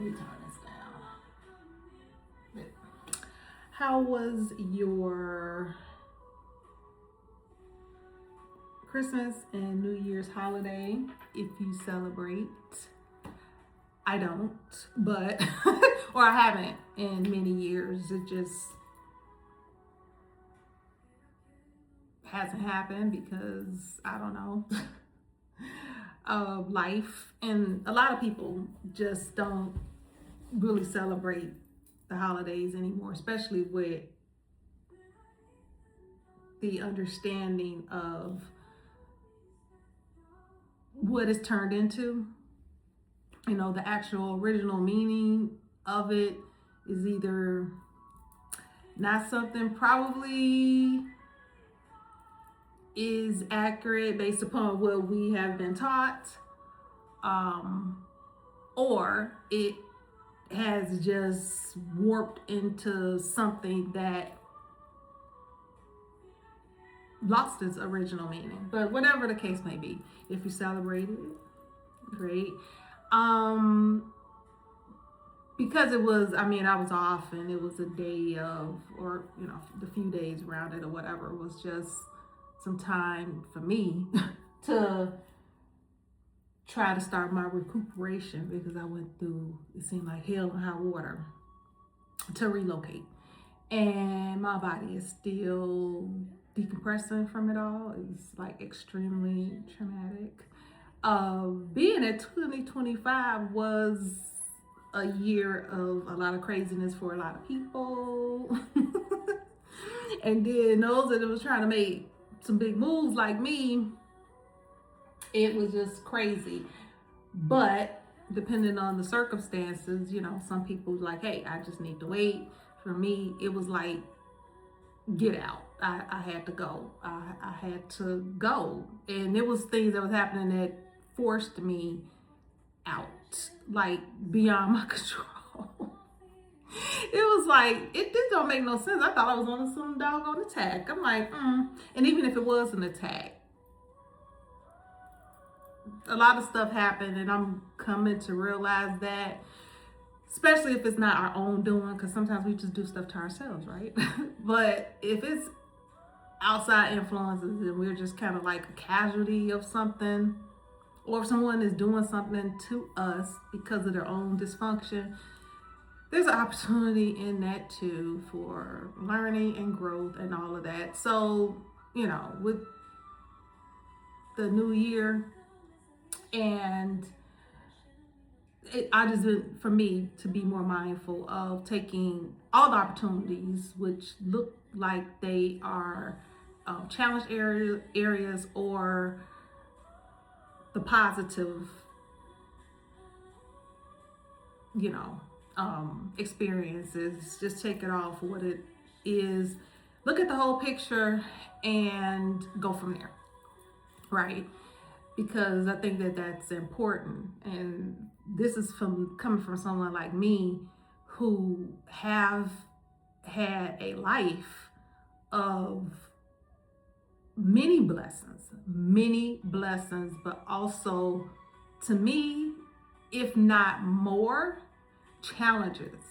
me turn this down. How was your Christmas and New Year's holiday, if you celebrate? I don't, but, or I haven't in many years. It just hasn't happened because, I don't know, of life. And a lot of people just don't really celebrate the holidays anymore, especially with the understanding of what it's turned into. You know, the actual original meaning of it is either not something probably is accurate based upon what we have been taught, or it has just warped into something that lost its original meaning. But whatever the case may be, if you celebrate it, great. Because it was, I was off and it was a day of, or, the few days around it or whatever, it was just some time for me to try to start my recuperation, because I went through, it seemed like hell and high water to relocate. And my body is still decompressing from it all. It's like extremely traumatic. Being at 2025 was a year of a lot of craziness for a lot of people. And then those that was trying to make some big moves like me, it was just crazy. But depending on the circumstances, some people like, hey, I just need to wait. For me, it was like, get out. I had to go. I had to go. And it was things that was happening that forced me out, like beyond my control. It was like, it just don't make no sense. I thought I was on some doggone attack. I'm like, And even if it was an attack, a lot of stuff happened, and I'm coming to realize that, especially if it's not our own doing, because sometimes we just do stuff to ourselves, right? But if it's outside influences and we're just kind of like a casualty of something, or if someone is doing something to us because of their own dysfunction, there's an opportunity in that too for learning and growth and all of that. So, with the new year, and I just, for me, to be more mindful of taking all the opportunities which look like they are challenge areas or the positive, experiences. Just take it all for what it is. Look at the whole picture and go from there, right? Because I think that that's important. And this is coming from someone like me who have had a life of many blessings, but also, to me, if not more, challenges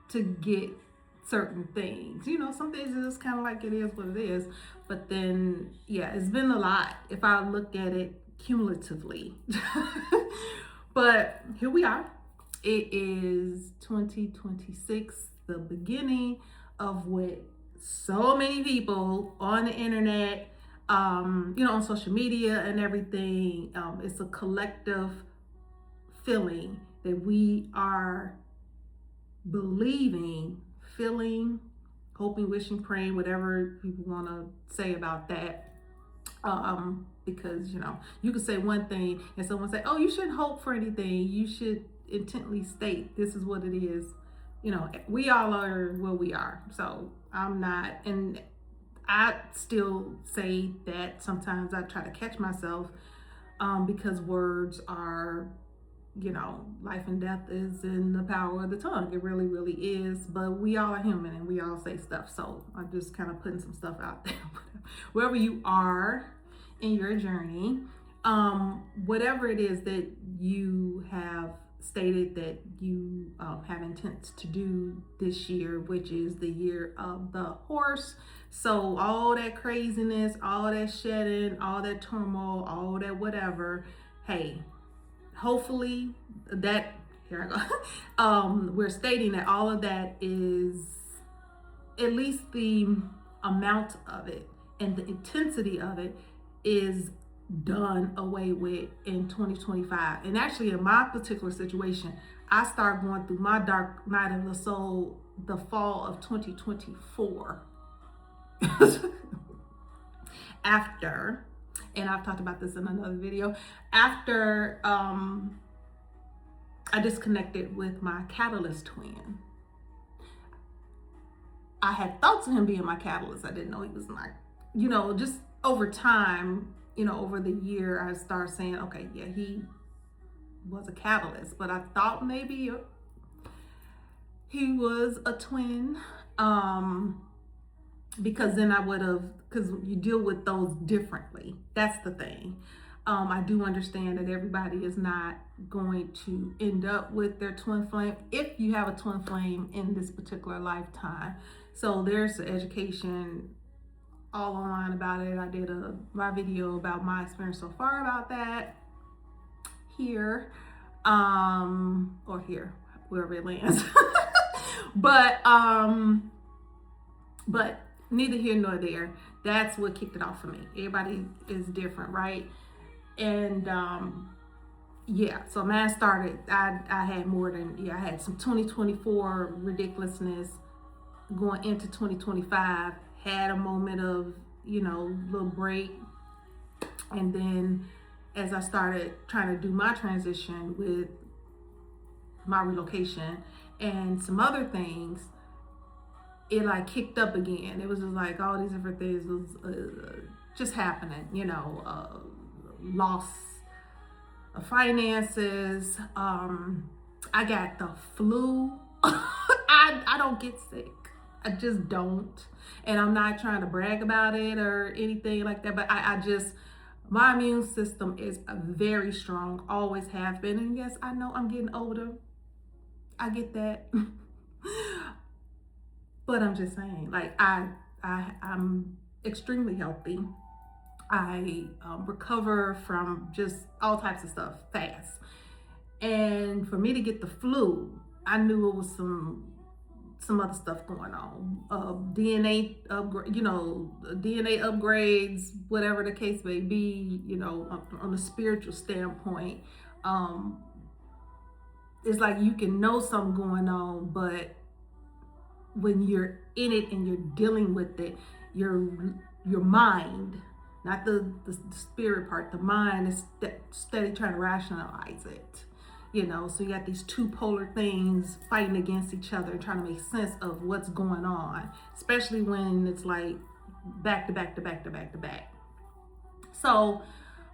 to get certain things. Some things are just kind of like it is what it is. But then, yeah, it's been a lot if I look at it cumulatively. But here we are. It is 2026, the beginning of what so many people on the internet, on social media and everything, it's a collective feeling that we are believing, feeling, hoping, wishing, praying, whatever people want to say about that. Because, you could say one thing and someone say, oh, you shouldn't hope for anything. You should intently state this is what it is. We all are what we are. So I'm not, and I still say that sometimes I try to catch myself, because words are, life and death is in the power of the tongue. It really, really is. But we all are human and we all say stuff. So I'm just kind of putting some stuff out there. Wherever you are in your journey, whatever it is that you have stated that you have intents to do this year, which is the year of the horse. So all that craziness, all that shedding, all that turmoil, all that whatever, hey, hopefully that, here I go, we're stating that all of that is, at least the amount of it and the intensity of it is done away with in 2025. And actually, in my particular situation, I started going through my dark night of the soul the fall of 2024. After, and I've talked about this in another video, after I disconnected with my catalyst twin. I had thoughts of him being my catalyst. I didn't know he was my, just over time, over the year, I started saying, okay, yeah, he was a catalyst, but I thought maybe he was a twin, because then I would have, because you deal with those differently. That's the thing. I do understand that everybody is not going to end up with their twin flame if you have a twin flame in this particular lifetime. So there's the education all online about it. I did my video about my experience so far about that here, or here, wherever it lands. But neither here nor there. That's what kicked it off for me. Everybody is different, right? And yeah, so mine started, I had more than, I had some 2024 ridiculousness going into 2025, had a moment of, little break. And then as I started trying to do my transition with my relocation and some other things, it like kicked up again. It was just like all these different things was just happening, loss of finances. I got the flu. I don't get sick. I just don't. And I'm not trying to brag about it or anything like that, but I just, my immune system is very strong, always have been. And yes, I know I'm getting older. I get that. But I'm just saying, like, I'm extremely healthy. I recover from just all types of stuff fast. And for me to get the flu, I knew it was some other stuff going on. DNA DNA upgrades, whatever the case may be, on a spiritual standpoint. It's like you can know something going on, but when you're in it and you're dealing with it, your mind, not the spirit part, the mind is steady trying to rationalize it. So you got these two polar things fighting against each other, trying to make sense of what's going on, especially when it's like back to back to back to back to back. So,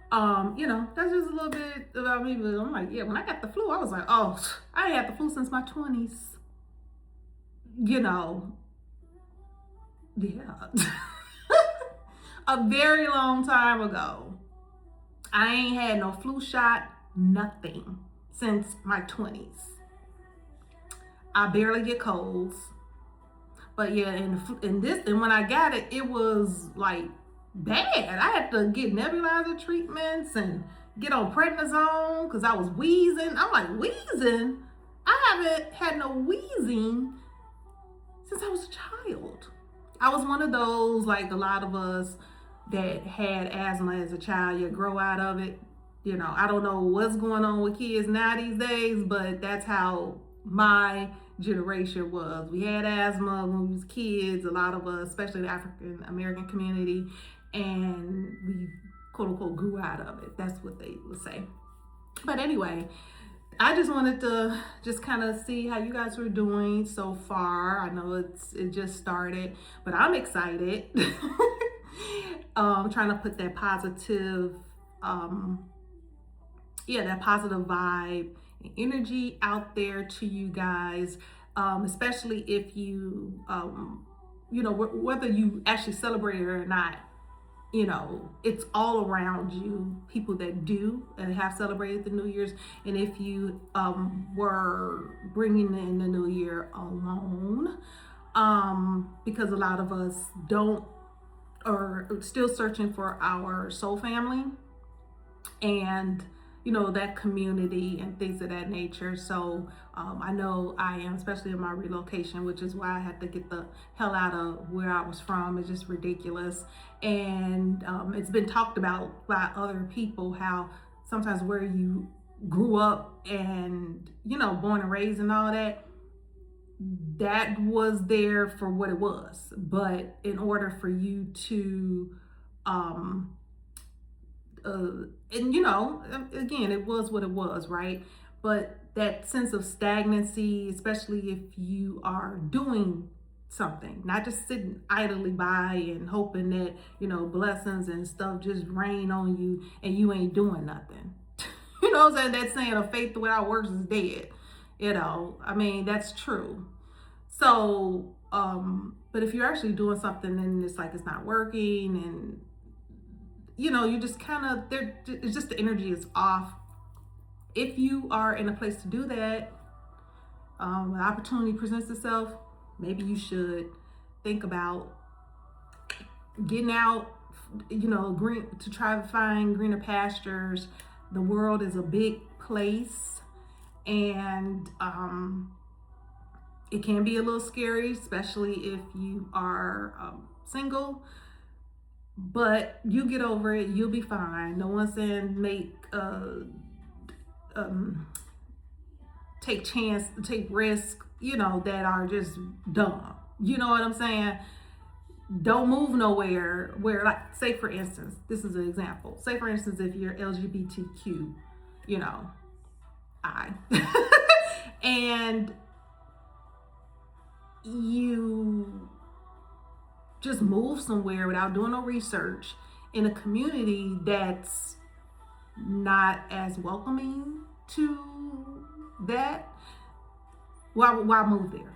that's just a little bit about me. But I'm like, yeah, when I got the flu, I was like, oh, I ain't had the flu since my 20s. Yeah. A very long time ago. I ain't had no flu shot, nothing, since my 20s. I barely get colds. But yeah, and when I got it, it was like bad. I had to get nebulizer treatments and get on prednisone because I was wheezing. I'm like, wheezing? I haven't had no wheezing since I was a child. I was one of those, like a lot of us that had asthma as a child. You grow out of it. I don't know what's going on with kids now these days, but that's how my generation was. We had asthma when we was kids, a lot of us, especially the African American community, and we quote unquote grew out of it. That's what they would say. But anyway, I just wanted to just kind of see how you guys were doing so far. I know it just started, but I'm excited. Trying to put that positive, that positive vibe and energy out there to you guys, especially if you, whether you actually celebrate it or not. it's all around you, people that do and have celebrated the New Year's. And if you were bringing in the New Year alone, because a lot of us don't, or still searching for our soul family and that community and things of that nature. So I know I am, especially in my relocation, which is why I had to get the hell out of where I was from. It's just ridiculous. And it's been talked about by other people how sometimes where you grew up and born and raised and all that was there for what it was, but in order for you to again, it was what it was, right? But that sense of stagnancy, especially if you are doing something, not just sitting idly by and hoping that, blessings and stuff just rain on you and you ain't doing nothing. You know what I'm saying? That saying of faith without works is dead. I mean, that's true. So, but if you're actually doing something and it's like it's not working and you just kind of, it's just the energy is off. If you are in a place to do that, an opportunity presents itself, maybe you should think about getting out, green, to try to find greener pastures. The world is a big place, and it can be a little scary, especially if you are single. But you get over it, you'll be fine. No one's saying take risks, that are just dumb. You know what I'm saying? Don't move nowhere where, like, say for instance, this is an example. Say for instance, if you're LGBTQ, and you just move somewhere without doing no research in a community that's not as welcoming to that, why move there?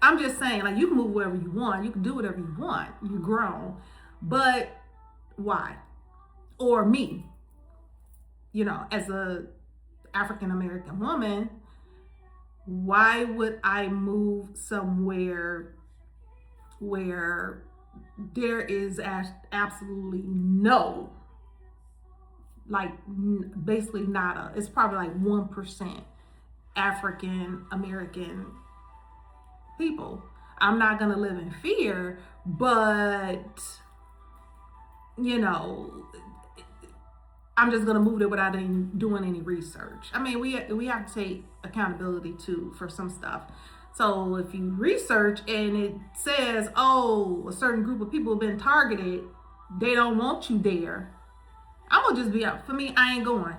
I'm just saying, like, you can move wherever you want, you can do whatever you want, you're grown, but why? Or me, as a African American woman, why would I move somewhere where there is absolutely no, like, basically nada, it's probably like 1% African American people? I'm not gonna live in fear, but I'm just gonna move there without doing any research. I mean, we have to take accountability too for some stuff. So if you research and it says, a certain group of people have been targeted, they don't want you there, I'm gonna just be out. For me, I ain't going.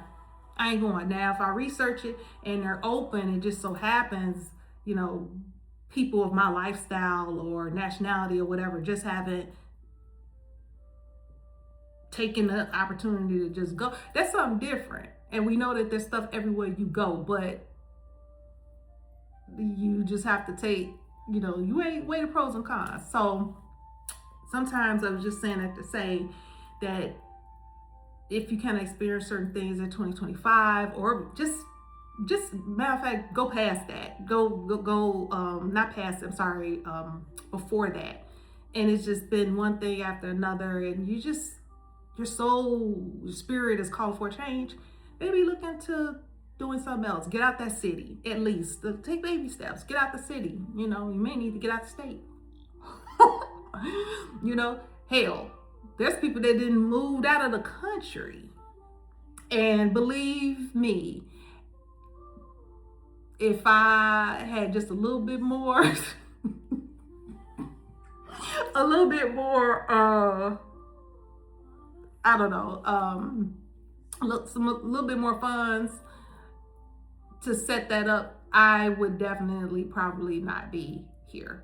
Now, if I research it and they're open, it just so happens, people of my lifestyle or nationality or whatever just haven't taken the opportunity to just go, that's something different. And we know that there's stuff everywhere you go, but you just have to take, you weigh the pros and cons. So sometimes I was just saying that to say that if you kind of experience certain things in 2025, or just matter of fact, go past that, not past, I'm sorry, before that. And it's just been one thing after another, and your soul, your spirit is called for change. Maybe look into doing something else. Get out that city, at least. Take baby steps. Get out the city. You may need to get out the state. Hell, there's people that didn't move out of the country. And believe me, if I had just a little bit more, a little bit bit more funds to set that up, I would definitely probably not be here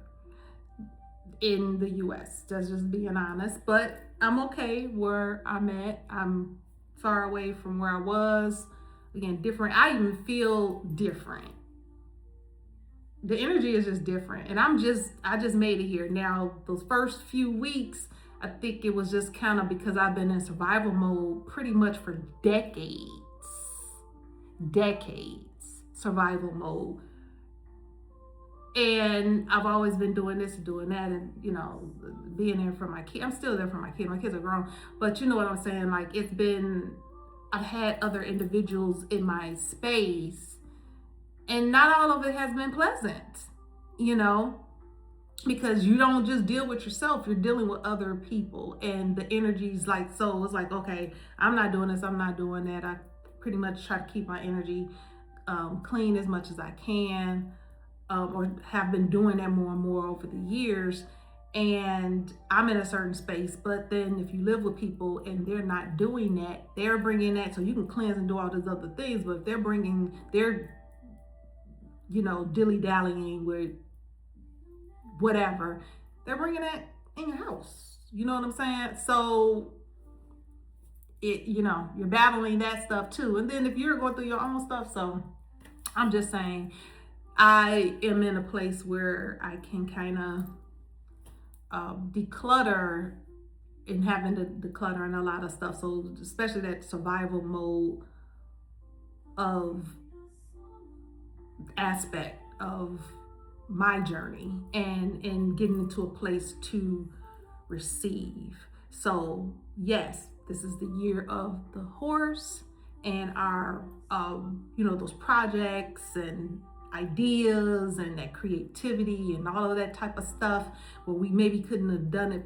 in the US. That's just being honest. But I'm okay where I'm at. I'm far away from where I was. Again, different. I even feel different. The energy is just different. And I just made it here. Now, those first few weeks, I think it was just kind of because I've been in survival mode pretty much for decades, survival mode. And I've always been doing this and doing that, and being there for my kid. I'm still there for my kid. My kids are grown, but you know what I'm saying? Like, I've had other individuals in my space, and not all of it has been pleasant, because you don't just deal with yourself, you're dealing with other people, and the energy's like, so it's like, okay, I'm not doing this, I'm not doing that. I pretty much try to keep my energy clean as much as I can. Or have been doing that more and more over the years. And I'm in a certain space, but then if you live with people and they're not doing that, they're bringing that, so you can cleanse and do all these other things, but if they're dilly-dallying with whatever, they're bringing that in your house. You know what I'm saying? So you're battling that stuff too. And then if you're going through your own stuff, so I'm just saying, I am in a place where I can kind of declutter, and having to declutter and a lot of stuff. So especially that survival mode of aspect of my journey, and getting into a place to receive. So yes, this is the year of the horse, and our those projects and ideas and that creativity and all of that type of stuff, where we maybe couldn't have done it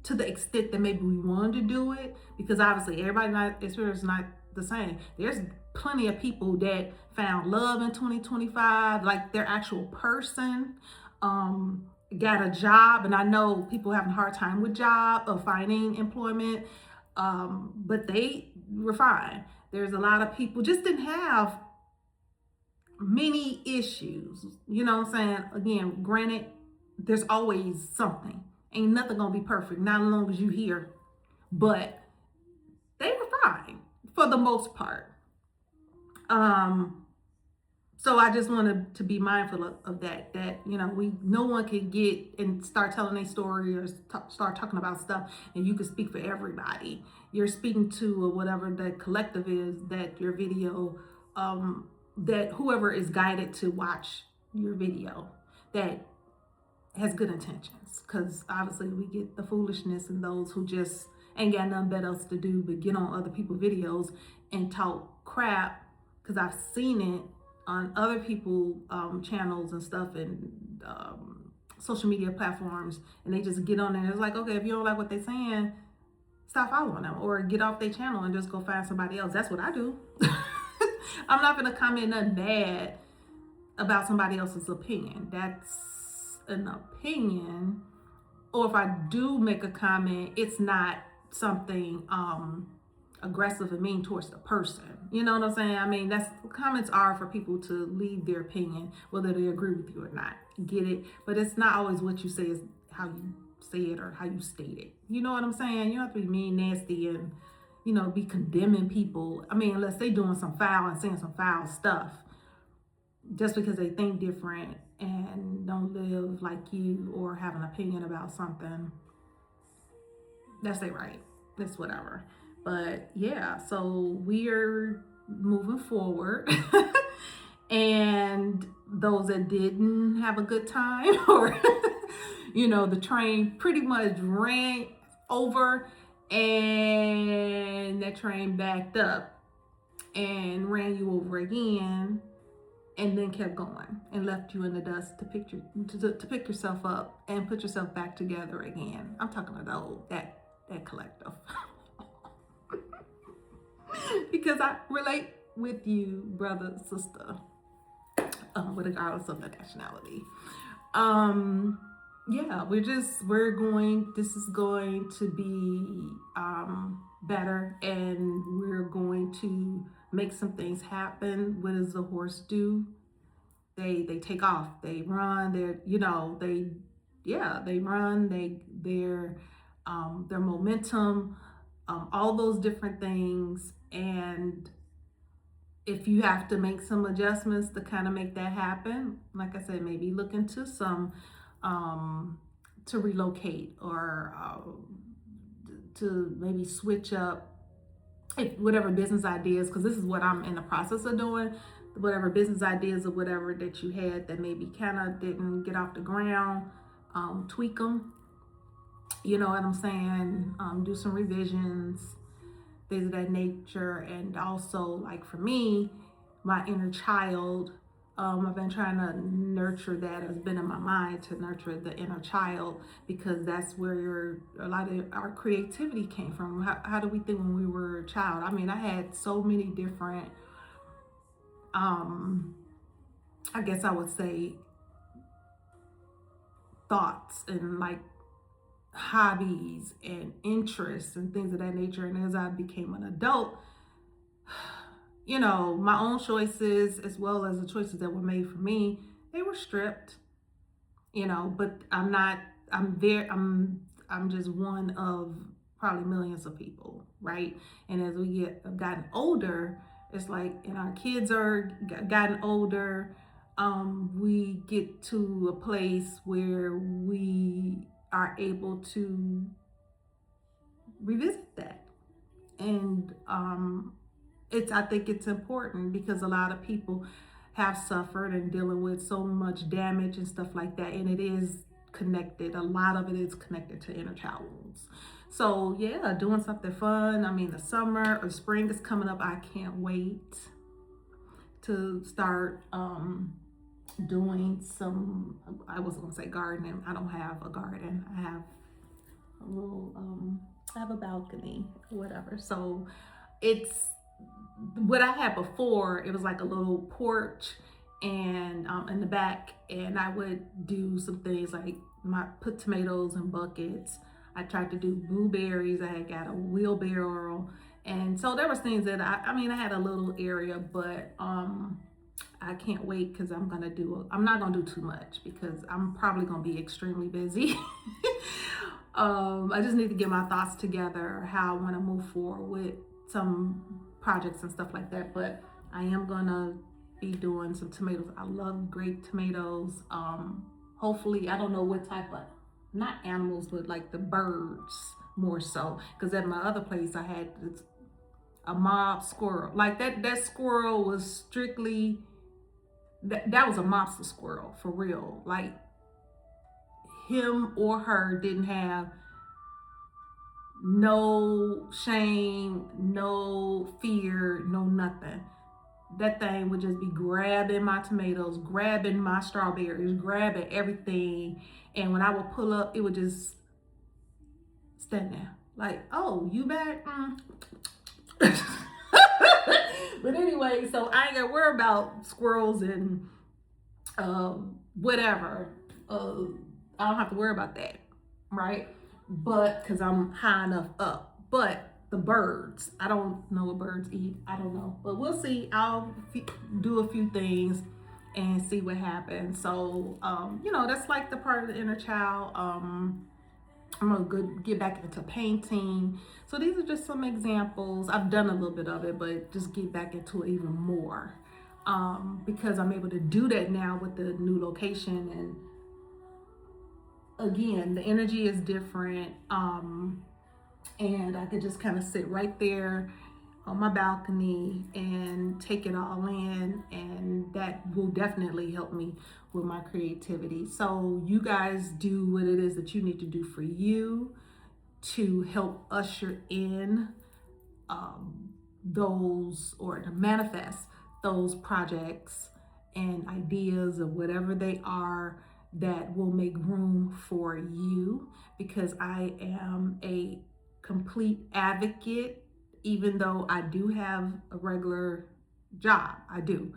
to the extent that maybe we wanted to do it, because obviously everybody is not the same. There's plenty of people that found love in 2025, like their actual person, got a job, and I know people having a hard time with job or finding employment, but they were fine. There's a lot of people just didn't have many issues. You know what I'm saying? Again, granted, there's always something. Ain't nothing gonna be perfect, not as long as you here. But they were fine for the most part. So I just wanted to be mindful of that. No one can get and start telling a story or start talking about stuff, and you can speak for everybody. You're speaking to whatever the collective is that your video, that whoever is guided to watch your video, that has good intentions, because obviously we get the foolishness and those who just ain't got nothing better else to do but get on other people's videos and talk crap, because I've seen it on other people channels and stuff, and social media platforms, and they just get on there. It's like, okay, if you don't like what they're saying, stop following them or get off their channel and just go find somebody else. That's what I do. I'm not gonna comment nothing bad about somebody else's opinion. That's an opinion. Or if I do make a comment, it's not something aggressive and mean towards the person. You know what I'm saying? I mean, comments are for people to leave their opinion, whether they agree with you or not. Get it? But it's not always what you say, is how you say it or how you state it. You know what I'm saying? You don't have to be mean, nasty, and be condemning people. I mean, unless they doing some foul and saying some foul stuff, just because they think different and don't live like you or have an opinion about something. That's their right. That's whatever. But yeah, so we're moving forward. And those that didn't have a good time, or the train pretty much ran over, and that train backed up and ran you over again, and then kept going and left you in the dust to pick yourself up and put yourself back together again. I'm talking about that collective. Because I relate with you, brother, sister, regardless of the nationality. Yeah, this is going to be better, and we're going to make some things happen. What does the horse do? They take off, they run, they run, their momentum, all those different things. And if you have to make some adjustments to kind of make that happen, like I said, maybe look into some to relocate, or to maybe switch up whatever business ideas, because this is what I'm in the process of doing, whatever business ideas or whatever that you had that maybe kind of didn't get off the ground, tweak them, you know what I'm saying, do some revisions, things of that nature. And also, like for me, my inner child, I've been trying to nurture that. It's been in my mind to nurture the inner child, because that's where a lot of our creativity came from. How do we think when we were a child? I mean, I had so many different, I guess I would say, thoughts and like hobbies and interests and things of that nature. And as I became an adult, you know, my own choices as well as the choices that were made for me, they were stripped, you know. But I'm just one of probably millions of people, right? And as we gotten older, it's like, and our kids are gotten older, we get to a place where we are able to revisit that. And I think it's important, because a lot of people have suffered and dealing with so much damage and stuff like that, and it is connected. A lot of it is connected to inner child wounds. So yeah, doing something fun. I mean, the summer or spring is coming up. I can't wait to start doing some, I was gonna say gardening. I don't have a garden. I have a little I have a balcony, whatever. So it's what I had before. It was like a little porch, and in the back, and I would do some things like put tomatoes in buckets. I tried to do blueberries. I had got a wheelbarrow, and so there was things that I mean, I had a little area, but I can't wait, because I'm not gonna do too much, because I'm probably gonna be extremely busy. I just need to get my thoughts together, how I want to move forward with some projects and stuff like that. But I am gonna be doing some tomatoes. I love grape tomatoes. Hopefully, I don't know what type of, not animals, but like the birds more so, because at my other place I had a mob squirrel. Like that squirrel was strictly, that was a mobster squirrel for real. Like, him or her didn't have no shame, no fear, no nothing. That thing would just be grabbing my tomatoes, grabbing my strawberries, grabbing everything. And when I would pull up, it would just stand there like, oh, you back? But anyway, so I ain't gotta worry about squirrels and whatever. I don't have to worry about that, right? But because I'm high enough up. But the birds, I don't know what birds eat. I don't know, but we'll see. I'll do a few things and see what happens. So you know, that's like the part of the inner child. I'm gonna get back into painting. So these are just some examples. I've done a little bit of it, but just get back into it even more, because I'm able to do that now with the new location. And again, the energy is different, and I could just kind of sit right there on my balcony and take it all in, and that will definitely help me with my creativity. So you guys do what it is that you need to do for you to help usher in those, or to manifest those projects and ideas of whatever they are that will make room for you, because I am a complete advocate, even though I do have a regular job. I do.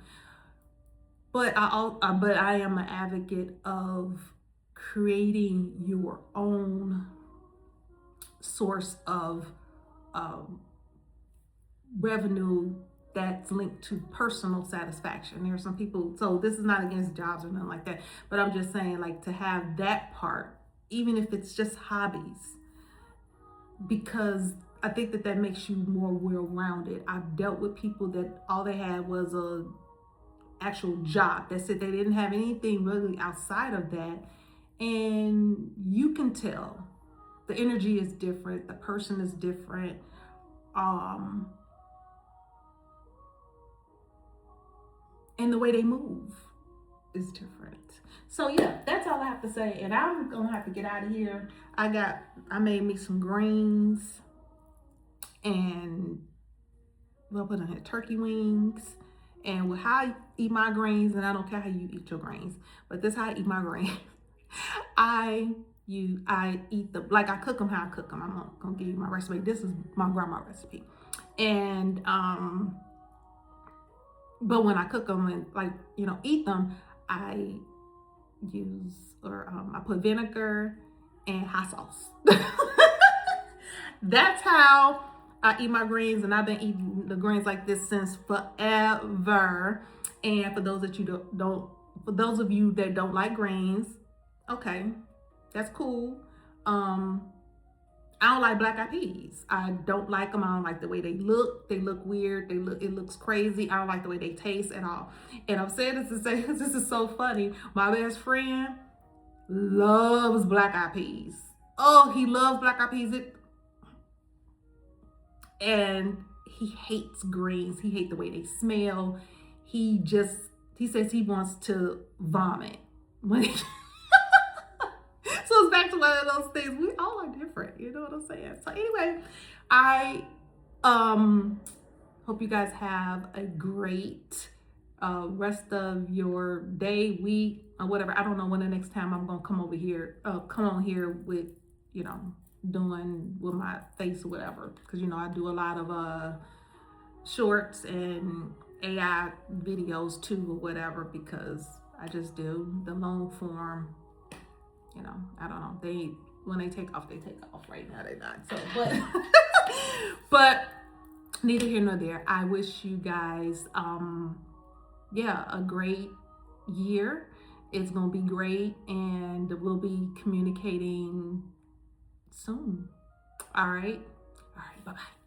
But I am an advocate of creating your own source of revenue that's linked to personal satisfaction. There are some people, so this is not against jobs or nothing like that, but I'm just saying, like, to have that part, even if it's just hobbies, because I think that makes you more well-rounded. I've dealt with people that all they had was a actual job. That's it. They didn't have anything really outside of that. And you can tell the energy is different, the person is different. And the way they move is different. So yeah, that's all I have to say. And I'm gonna have to get out of here. I made me some greens and we'll put in here turkey wings. And with how I eat my greens, and I don't care how you eat your greens, but this is how I eat my greens. I eat them like I cook them how I cook them. I'm not gonna give you my recipe. This is my grandma recipe. And but when I cook them and like, you know, eat them, I I put vinegar and hot sauce. That's how I eat my greens, and I've been eating the greens like this since forever. And for those that for those of you that don't like greens, okay, that's cool. I don't like black eyed peas. I don't like them. I don't like the way they look. They look weird. It looks crazy. I don't like the way they taste at all. And I'm saying this to say this is so funny. My best friend loves black eyed peas. Oh, he loves black eyed peas. And he hates greens. He hates the way they smell. He says he wants to vomit when so it's back to one of those things. We all are different, you know what I'm saying? So anyway, I hope you guys have a great rest of your day, week, or whatever. I don't know when the next time I'm gonna come on here with, you know, doing with my face or whatever, because you know I do a lot of shorts and AI videos too or whatever, because I just do the long form. You know, I don't know. When they take off, they take off. Right now, they're not. So, but neither here nor there. I wish you guys, a great year. It's gonna be great, and we'll be communicating soon. All right. Bye bye.